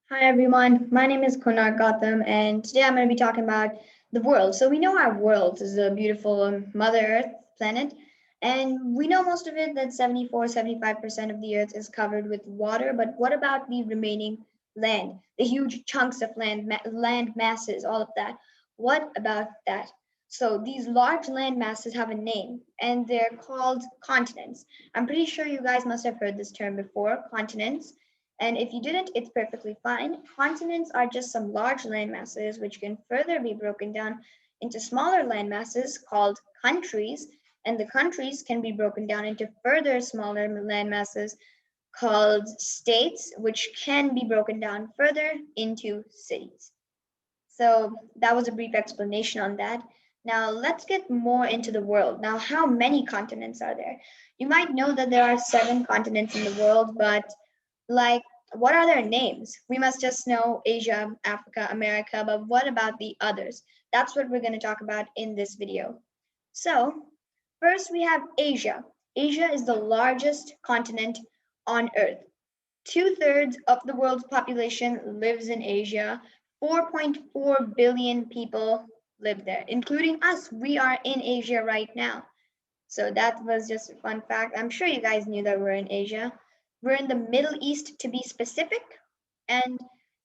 Hi everyone, my name is Kunar Gautam, and today I'm going to be talking about the world. So we know our world is a beautiful Mother Earth planet, and we know most of it that 74-75% of the Earth is covered with water. But what about the remaining land, the huge chunks of land masses, all of that? What about that? So these large land masses have a name, and they're called continents. I'm pretty sure you guys must have heard this term before, continents. And if you didn't, it's perfectly fine. Continents are just some large land masses which can further be broken down into smaller land masses called countries. And the countries can be broken down into further smaller land masses called states, which can be broken down further into cities. So that was a brief explanation on that. Now let's get more into the world. Now, how many continents are there? You might know that there are 7 continents in the world, but like, what are their names? We must just know Asia, Africa, America, but what about the others? That's what we're going to talk about in this video. So, first we have Asia. Asia is the largest continent on Earth. Two-thirds of the world's population lives in Asia. 4.4 billion people live there, including us. We are in Asia right now. So that was just a fun fact. I'm sure you guys knew that we're in Asia. We're in the Middle East to be specific. And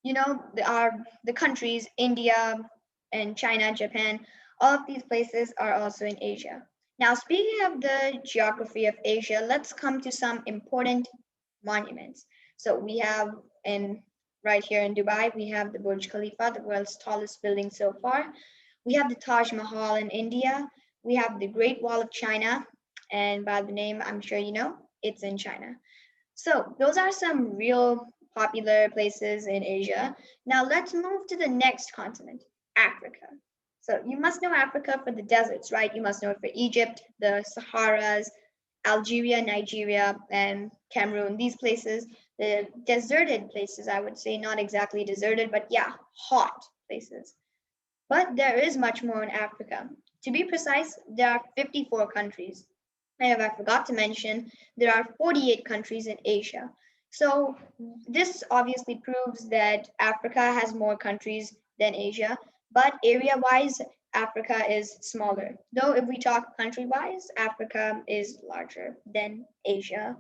the countries, India and China, Japan, all of these places are also in Asia. Now, speaking of the geography of Asia, let's come to some important monuments. So we have in right here in Dubai, we have the Burj Khalifa, the world's tallest building so far. We have the Taj Mahal in India. We have the Great Wall of China, and by the name, I'm sure you know, it's in China. So those are some real popular places in Asia. Now let's move to the next continent, Africa. So you must know Africa for the deserts, right? You must know it for Egypt, the Saharas, Algeria, Nigeria, and Cameroon. These places, the deserted places, I would say, not exactly deserted, but yeah, hot places. But there is much more in Africa. To be precise, there are 54 countries. And if I forgot to mention, there are 48 countries in Asia. So this obviously proves that Africa has more countries than Asia, but area-wise, Africa is smaller. Though if we talk country-wise, Africa is larger than Asia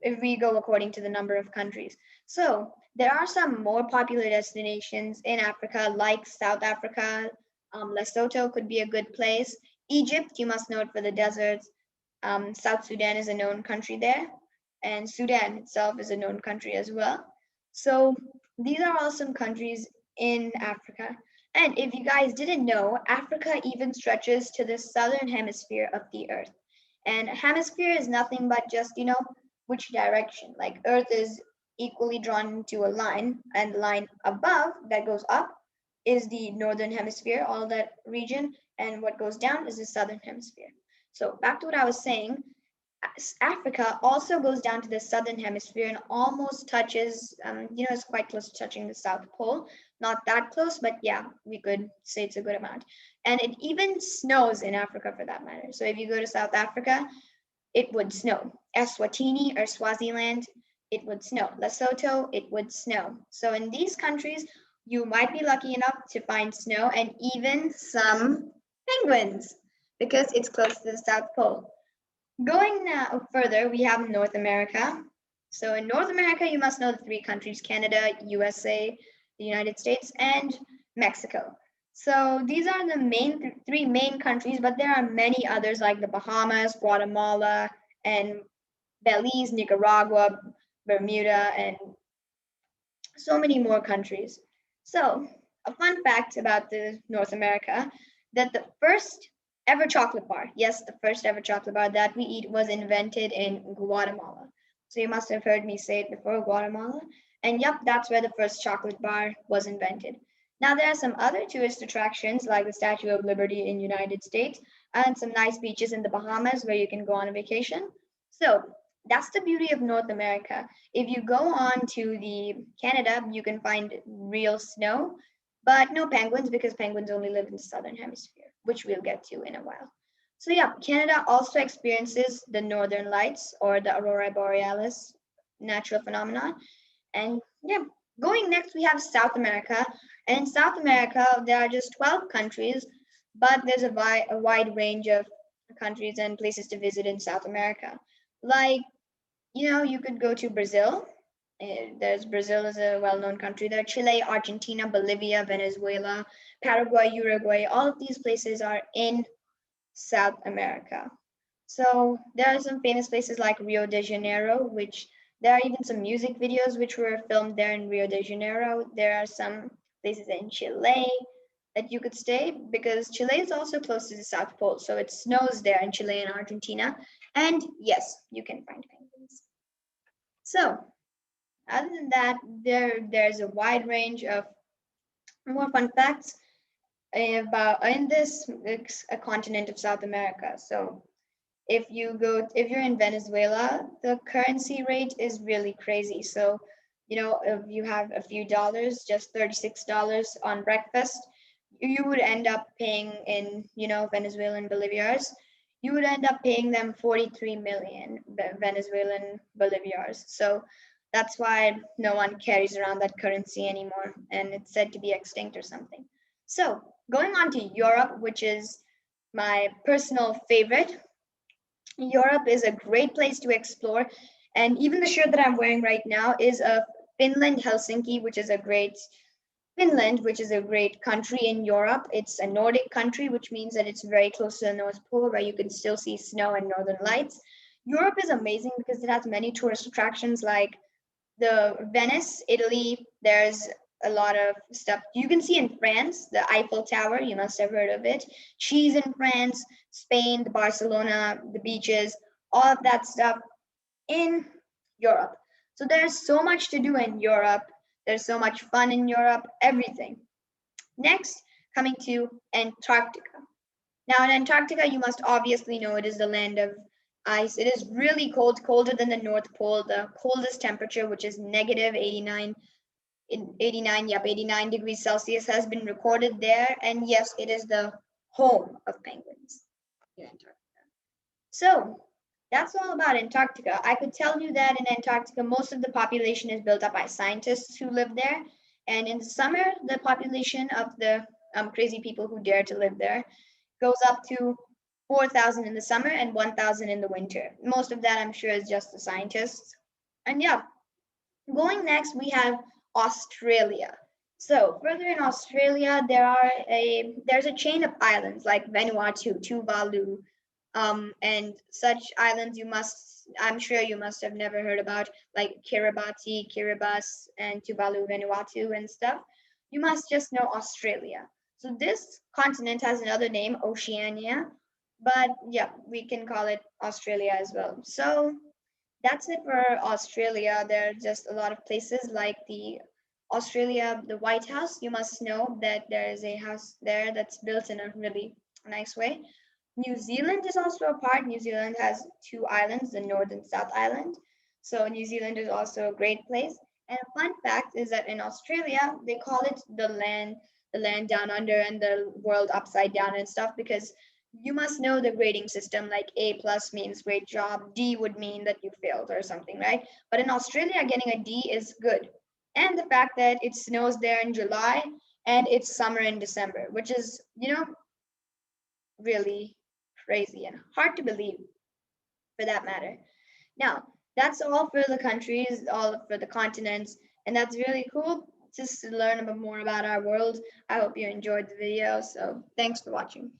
if we go according to the number of countries. So there are some more popular destinations in Africa, like South Africa. Lesotho could be a good place. Egypt, you must know it for the deserts. South Sudan is a known country there, and Sudan itself is a known country as well. So these are all some countries in Africa. And if you guys didn't know, Africa even stretches to the southern hemisphere of the earth. And hemisphere is nothing but just, which direction. Like earth is equally drawn to a line, and the line above that goes up is the northern hemisphere, all that region, and what goes down is the southern hemisphere. So back to what I was saying, Africa also goes down to the southern hemisphere and almost touches, it's quite close to touching the South Pole. Not that close, but yeah, we could say it's a good amount. And it even snows in Africa for that matter. So if you go to South Africa, it would snow. Eswatini or Swaziland, it would snow. Lesotho, it would snow. So in these countries, you might be lucky enough to find snow and even some penguins because it's close to the South Pole. Going now further, we have North America. So in North America, you must know the 3 countries, Canada, USA, the United States, and Mexico. So these are the three main countries, but there are many others like the Bahamas, Guatemala, and Belize, Nicaragua, Bermuda, and so many more countries. So a fun fact about the North America, that the first ever chocolate bar, yes, the first ever chocolate bar that we eat was invented in Guatemala. So you must have heard me say it before, Guatemala. And yep, that's where the first chocolate bar was invented. Now there are some other tourist attractions like the Statue of Liberty in United States and some nice beaches in the Bahamas where you can go on a vacation. So that's the beauty of North America. If you go on to the Canada, you can find real snow, but no penguins because penguins only live in the southern hemisphere, which we'll get to in a while. So yeah, Canada also experiences the northern lights or the aurora borealis natural phenomenon. And yeah, Going next, we have South America. And in South America, there are just 12 countries, but there's a wide range of countries and places to visit in South America. Like, you could go to Brazil. There's Brazil is a well-known country there. Chile, Argentina, Bolivia, Venezuela, Paraguay, Uruguay. All of these places are in South America. So there are some famous places like Rio de Janeiro, which there are even some music videos which were filmed there in Rio de Janeiro. There are some places in Chile that you could stay because Chile is also close to the South Pole. So it snows there in Chile and Argentina. And yes, you can find penguins. So other than that, there's a wide range of more fun facts about in this a continent of South America. So if you're in Venezuela, the currency rate is really crazy. So, if you have a few dollars, just $36 on breakfast, you would end up paying in, Venezuelan bolivars. You would end up paying them 43 million Venezuelan bolivars. So that's why no one carries around that currency anymore, and it's said to be extinct or something. So going on to Europe, which is my personal favorite. Europe is a great place to explore. And even the shirt that I'm wearing right now is of Finland, Helsinki, which is a great country in Europe. It's a Nordic country, which means that it's very close to the North Pole, where you can still see snow and northern lights. Europe is amazing because it has many tourist attractions like the Venice, Italy. There's a lot of stuff you can see in France, the Eiffel Tower, you must have heard of it. Cheese in France, Spain, the Barcelona, the beaches, all of that stuff in Europe. So there's so much to do in Europe. There's so much fun in Europe, everything. Next, coming to Antarctica. Now, in Antarctica, you must obviously know it is the land of ice. It is really cold, colder than the North Pole, the coldest temperature, which is negative 89 degrees Celsius, has been recorded there. And yes, it is the home of penguins in Antarctica. So that's all about Antarctica. I could tell you that in Antarctica, most of the population is built up by scientists who live there. And in the summer, the population of the crazy people who dare to live there goes up to 4,000 in the summer and 1,000 in the winter. Most of that, I'm sure, is just the scientists. And yeah, going next, we have Australia. So further in Australia, there's a chain of islands like Vanuatu, Tuvalu, and such islands I'm sure you must have never heard about, like Kiribati, Kiribati, and Tuvalu, Vanuatu, and stuff. You must just know Australia. So this continent has another name, Oceania, but yeah, we can call it Australia as well. So that's it for Australia. There are just a lot of places like the White House. You must know that there is a house there that's built in a really nice way. New Zealand is also a part. New Zealand has two islands, the North and South Island. So New Zealand is also a great place. And a fun fact is that in Australia, they call it the land down under and the world upside down and stuff because you must know the grading system. Like A plus means great job, D would mean that you failed or something, right? But in Australia, getting a D is good. And the fact that it snows there in July and it's summer in December, which is, really crazy and hard to believe for that matter. Now, that's all for the countries, all for the continents, and that's really cool just to learn a bit more about our world. I hope you enjoyed the video, so thanks for watching.